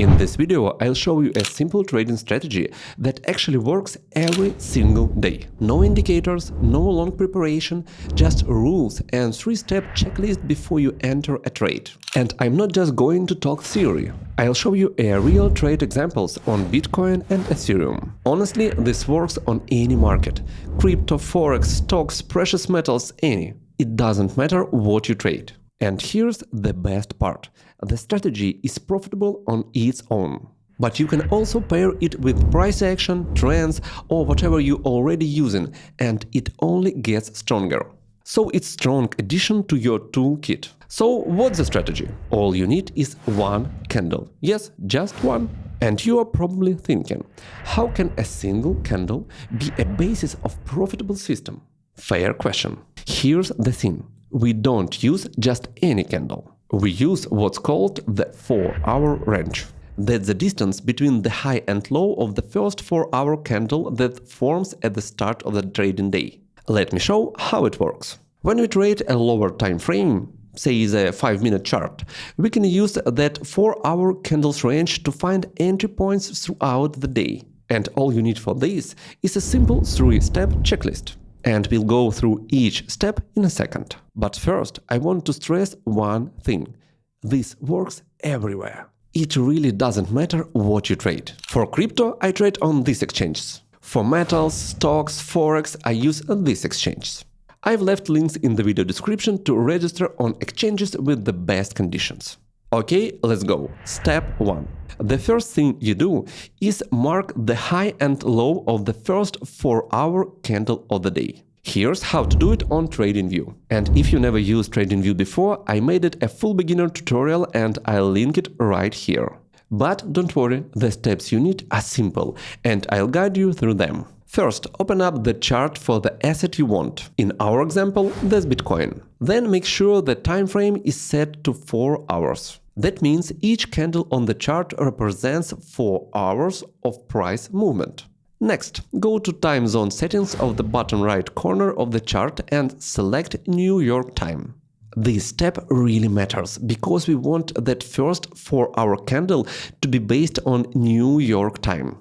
In this video, I'll show you a simple trading strategy that actually works every single day. No indicators, no long preparation, just rules and 3-step checklist before you enter a trade. And I'm not just going to talk theory. I'll show you a real trade examples on Bitcoin and Ethereum. Honestly, this works on any market. Crypto, forex, stocks, precious metals, any. It doesn't matter what you trade. And here's the best part. The strategy is profitable on its own. But you can also pair it with price action, trends, or whatever you're already using, and it only gets stronger. So it's strong addition to your toolkit. So what's the strategy? All you need is one candle. Yes, just one. And you are probably thinking, how can a single candle be a basis of profitable system? Fair question. Here's the thing. We don't use just any candle. We use what's called the 4-hour range. That's the distance between the high and low of the first 4-hour candle that forms at the start of the trading day. Let me show how it works. When we trade a lower time frame, say the 5-minute chart, we can use that 4-hour candles range to find entry points throughout the day. And all you need for this is a simple 3-step checklist. And we'll go through each step in a second. But first, I want to stress one thing. This works everywhere. It really doesn't matter what you trade. For crypto, I trade on these exchanges. For metals, stocks, forex, I use these exchanges. I've left links in the video description to register on exchanges with the best conditions. Okay, let's go. Step 1. The first thing you do is mark the high and low of the first 4-hour candle of the day. Here's how to do it on TradingView. And if you never used TradingView before, I made it a full beginner tutorial and I'll link it right here. But don't worry, the steps you need are simple and I'll guide you through them. First, open up the chart for the asset you want. In our example, that's Bitcoin. Then make sure the time frame is set to 4 hours. That means each candle on the chart represents 4 hours of price movement. Next, go to time zone settings of the bottom right corner of the chart and select New York time. This step really matters because we want that first 4-hour candle to be based on New York time.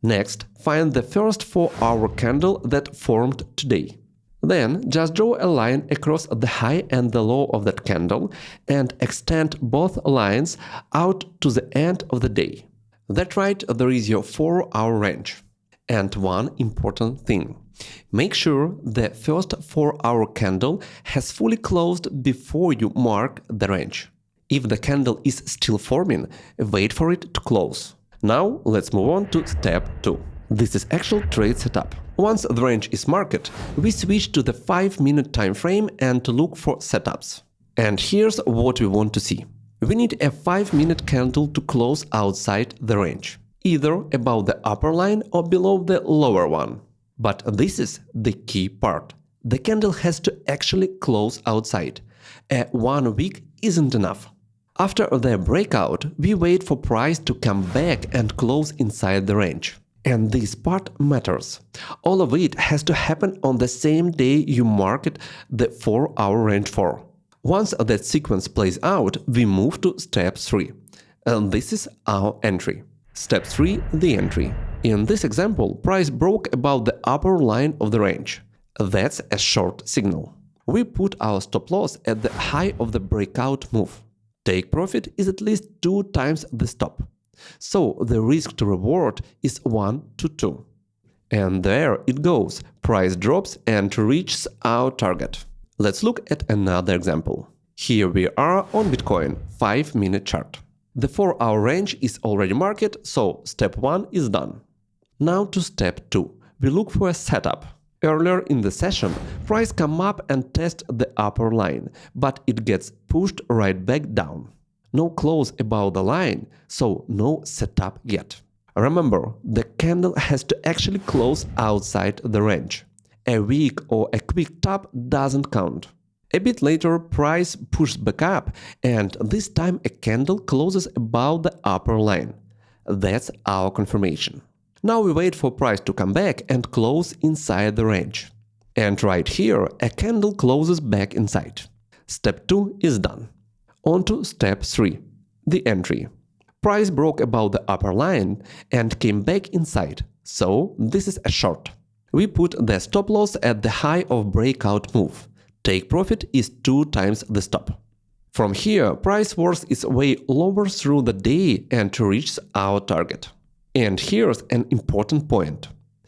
Next, find the first 4-hour candle that formed today. Then just draw a line across the high and the low of that candle and extend both lines out to the end of the day. That's right, there is your 4-hour range. And one important thing. Make sure the first 4-hour candle has fully closed before you mark the range. If the candle is still forming, wait for it to close. Now let's move on to step 2. This is actual trade setup. Once the range is marked, we switch to the 5-minute time frame and look for setups. And here's what we want to see. We need a 5-minute candle to close outside the range, either above the upper line or below the lower one. But this is the key part. The candle has to actually close outside. A 1 week isn't enough. After the breakout, we wait for price to come back and close inside the range. And this part matters. All of it has to happen on the same day you market the 4-hour range for. Once that sequence plays out, we move to step 3. And this is our entry. Step 3, the entry. In this example, price broke above the upper line of the range. That's a short signal. We put our stop loss at the high of the breakout move. Take profit is at least 2 times the stop. So the risk to reward is 1 to 2. And there it goes. Price drops and reaches our target. Let's look at another example. Here we are on Bitcoin, 5-minute chart. The 4-hour range is already marked, so step 1 is done. Now to step 2. We look for a setup. Earlier in the session, price come up and test the upper line, but it gets pushed right back down. No close above the line, so no setup yet. Remember, the candle has to actually close outside the range. A weak or a quick tap doesn't count. A bit later, price pushes back up, and this time a candle closes above the upper line. That's our confirmation. Now we wait for price to come back and close inside the range. And right here, a candle closes back inside. Step 2 is done. On to step 3, the entry. Price broke above the upper line and came back inside, so this is a short. We put the stop loss at the high of breakout move. Take profit is 2 times the stop. From here, price works its way lower through the day and reaches our target. And here's an important point.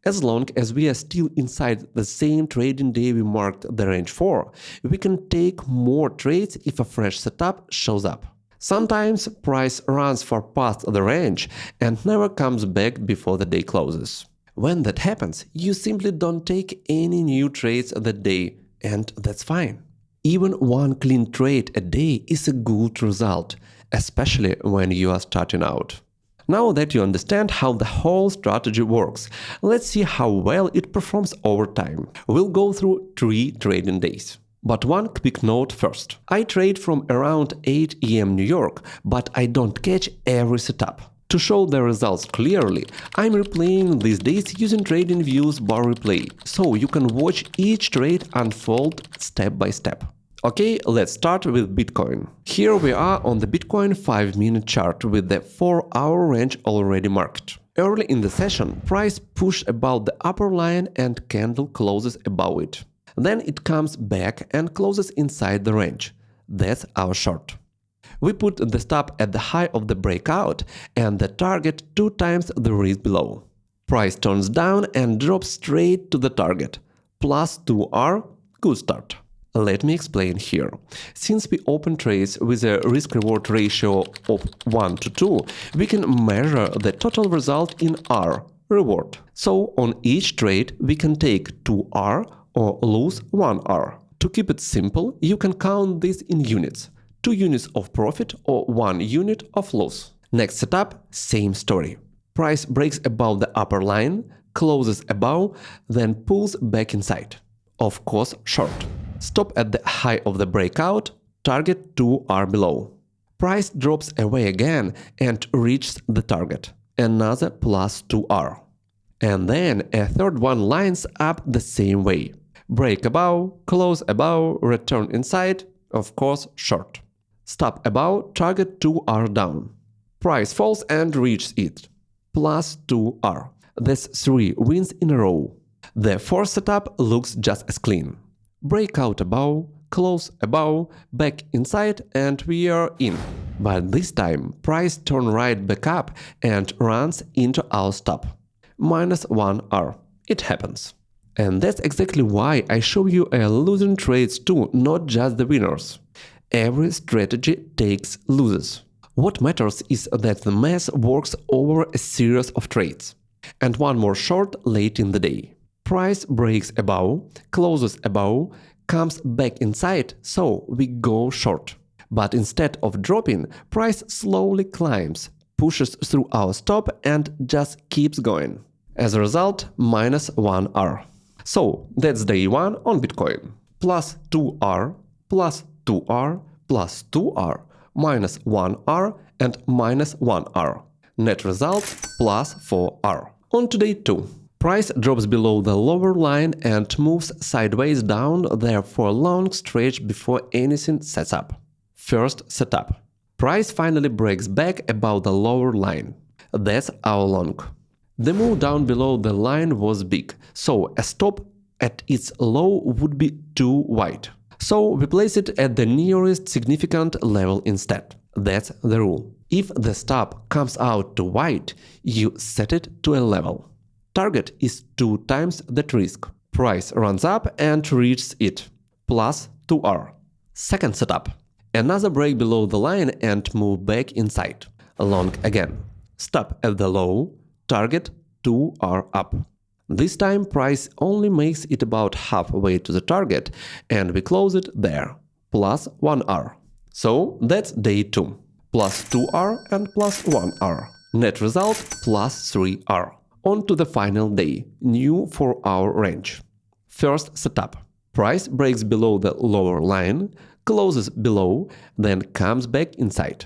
As long as we are still inside the same trading day we marked the range for, we can take more trades if a fresh setup shows up. Sometimes price runs far past the range and never comes back before the day closes. When that happens, you simply don't take any new trades that day, and that's fine. Even one clean trade a day is a good result, especially when you are starting out. Now that you understand how the whole strategy works, let's see how well it performs over time. We'll go through 3 trading days. But one quick note first. I trade from around 8 AM New York, but I don't catch every setup. To show the results clearly, I'm replaying these days using TradingView's bar replay, so you can watch each trade unfold step by step. Okay, let's start with Bitcoin. Here we are on the Bitcoin 5-minute chart with the 4-hour range already marked. Early in the session, price pushed above the upper line and candle closes above it. Then it comes back and closes inside the range. That's our short. We put the stop at the high of the breakout and the target 2 times the risk below. Price turns down and drops straight to the target. Plus 2R, good start. Let me explain here. Since we open trades with a risk-reward ratio of 1 to 2, we can measure the total result in R, reward. So on each trade we can take 2R or lose 1R. To keep it simple, you can count this in units. 2 units of profit or 1 unit of loss. Next setup, same story. Price breaks above the upper line, closes above, then pulls back inside. Of course, short. Stop at the high of the breakout, target 2R below. Price drops away again and reaches the target. Another plus 2R. And then a third one lines up the same way. Break above, close above, return inside, of course, short. Stop above, target 2R down. Price falls and reaches it. Plus 2R. That's 3 wins in a row. The fourth setup looks just as clean. Breakout above, close above, back inside, and we are in. But this time, price turn right back up and runs into our stop. Minus 1R. It happens. And that's exactly why I show you losing trades too, not just the winners. Every strategy takes losers. What matters is that the math works over a series of trades. And one more short late in the day. Price breaks above, closes above, comes back inside, so we go short. But instead of dropping, price slowly climbs, pushes through our stop and just keeps going. As a result, minus 1R. So that's day 1 on Bitcoin. Plus 2R, plus 2R, plus 2R, minus 1R and minus 1R. Net result plus 4R. On to day 2. Price drops below the lower line and moves sideways down there for a long stretch before anything sets up. First setup. Price finally breaks back above the lower line. That's our long. The move down below the line was big, so a stop at its low would be too wide. So we place it at the nearest significant level instead. That's the rule. If the stop comes out too wide, you set it to a level. Target is 2 times that risk. Price runs up and reaches it. Plus 2R. Second setup. Another break below the line and move back inside. Long again. Stop at the low. Target 2R up. This time price only makes it about halfway to the target and we close it there. Plus 1R. So that's day 2. Plus 2R and plus 1R. Net result plus 3R. On to the final day, new 4-hour range. First setup. Price breaks below the lower line, closes below, then comes back inside.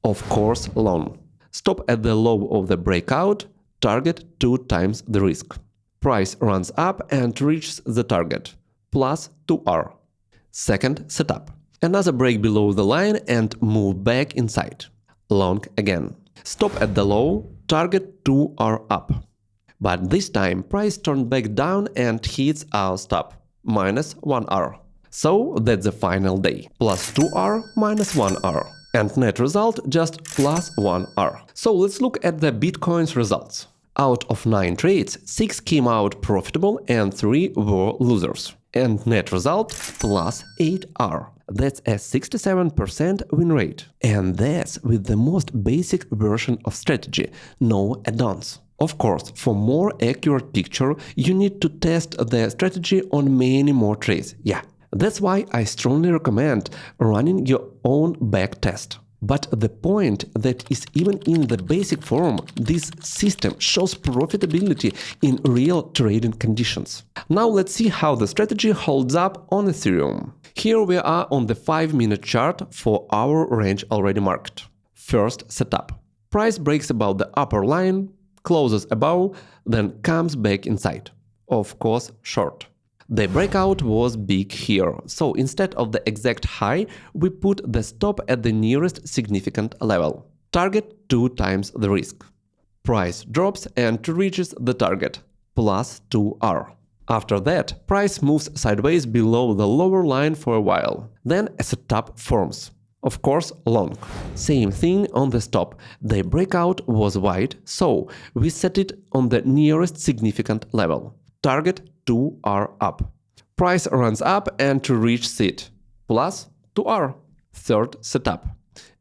Of course, long. Stop at the low of the breakout, target 2 times the risk. Price runs up and reaches the target, plus 2R. Second setup. Another break below the line and move back inside. Long again. Stop at the low, target 2R up. But this time price turned back down and hits our stop, minus 1R. So that's the final day, plus 2R minus 1R. And net result just plus 1R. So let's look at the Bitcoin's results. Out of 9 trades, 6 came out profitable and 3 were losers. And net result plus 8R. That's a 67% win rate. And that's with the most basic version of strategy, no add-ons. Of course, for more accurate picture, you need to test the strategy on many more trades. Yeah, that's why I strongly recommend running your own backtest. But the point that is even in the basic form, this system shows profitability in real trading conditions. Now let's see how the strategy holds up on Ethereum. Here we are on the 5-minute chart for our range already marked. First setup. Price breaks above the upper line, closes above, then comes back inside. Of course, short. The breakout was big here, so instead of the exact high, we put the stop at the nearest significant level. Target 2 times the risk. Price drops and reaches the target, plus 2R. After that, price moves sideways below the lower line for a while. Then a setup forms. Of course, long. Same thing on the stop. The breakout was wide, so we set it on the nearest significant level. Target 2R up. Price runs up and reaches it, plus 2R. Third setup.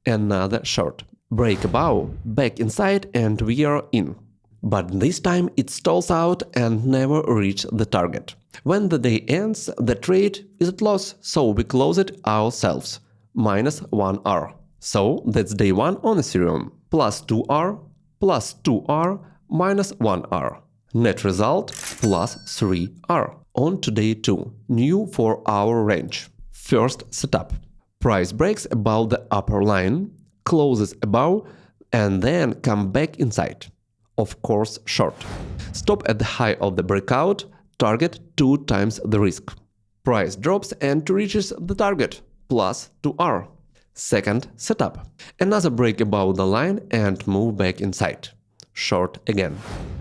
Another short. Break above, back inside, and we are in. But this time it stalls out and never reaches the target. When the day ends, the trade is at loss, so we close it ourselves. Minus 1R. So that's day 1 on Ethereum. Plus 2R, plus 2R, minus 1R. Net result plus 3R. On to day 2. New for our range. First setup. Price breaks above the upper line, closes above, and then come back inside. Of course, short. Stop at the high of the breakout, target 2 times the risk. Price drops and reaches the target, plus 2R. Second setup. Another break above the line and move back inside. Short again.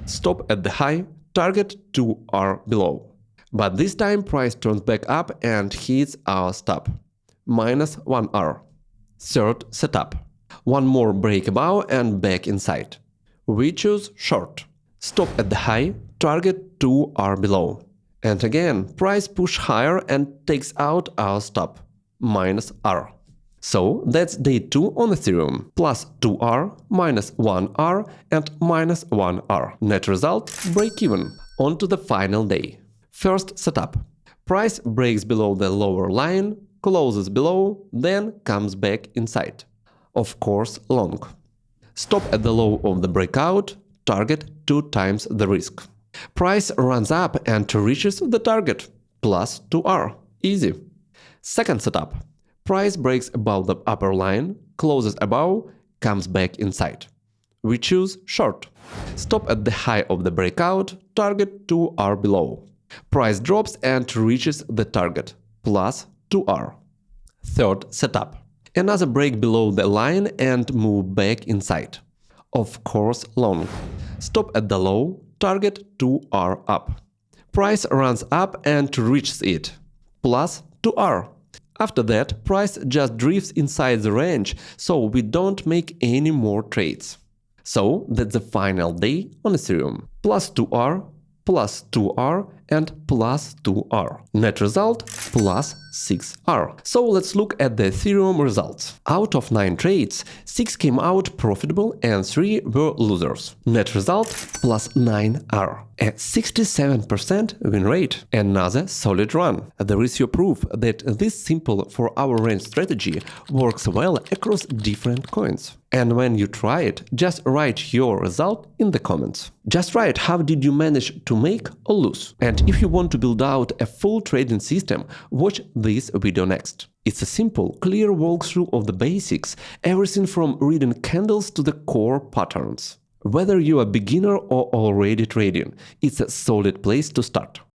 Stop at the high, target 2R below. But this time price turns back up and hits our stop. Minus 1R. Third setup. One more break above and back inside. We choose short. Stop at the high, target 2R below. And again, price push higher and takes out our stop. Minus R. So that's day 2 on Ethereum. Plus 2R, minus 1R, and minus 1R. Net result, break even. On to the final day. First setup. Price breaks below the lower line, closes below, then comes back inside. Of course, long. Stop at the low of the breakout, target 2 times the risk. Price runs up and reaches the target, plus 2R. Easy. Second setup. Price breaks above the upper line, closes above, comes back inside. We choose short. Stop at the high of the breakout, target 2R below. Price drops and reaches the target, plus 2R. Third setup. Another break below the line and move back inside. Of course, long. Stop at the low, target 2R up. Price runs up and reaches it, plus 2R. After that, price just drifts inside the range, so we don't make any more trades. So that's the final day on Ethereum. Plus 2R, plus 2R, and plus 2R. Net result plus 6R. So let's look at the Ethereum results. Out of 9 trades, 6 came out profitable and 3 were losers. Net result plus 9R. A 67% win rate. Another solid run. There is your proof that this simple 4-hour range strategy works well across different coins. And when you try it, just write your result in the comments. Just write how did you manage to make or lose. And if you want to build out a full trading system, watch this video next. It's a simple, clear walkthrough of the basics, everything from reading candles to the core patterns. Whether you're a beginner or already trading, it's a solid place to start.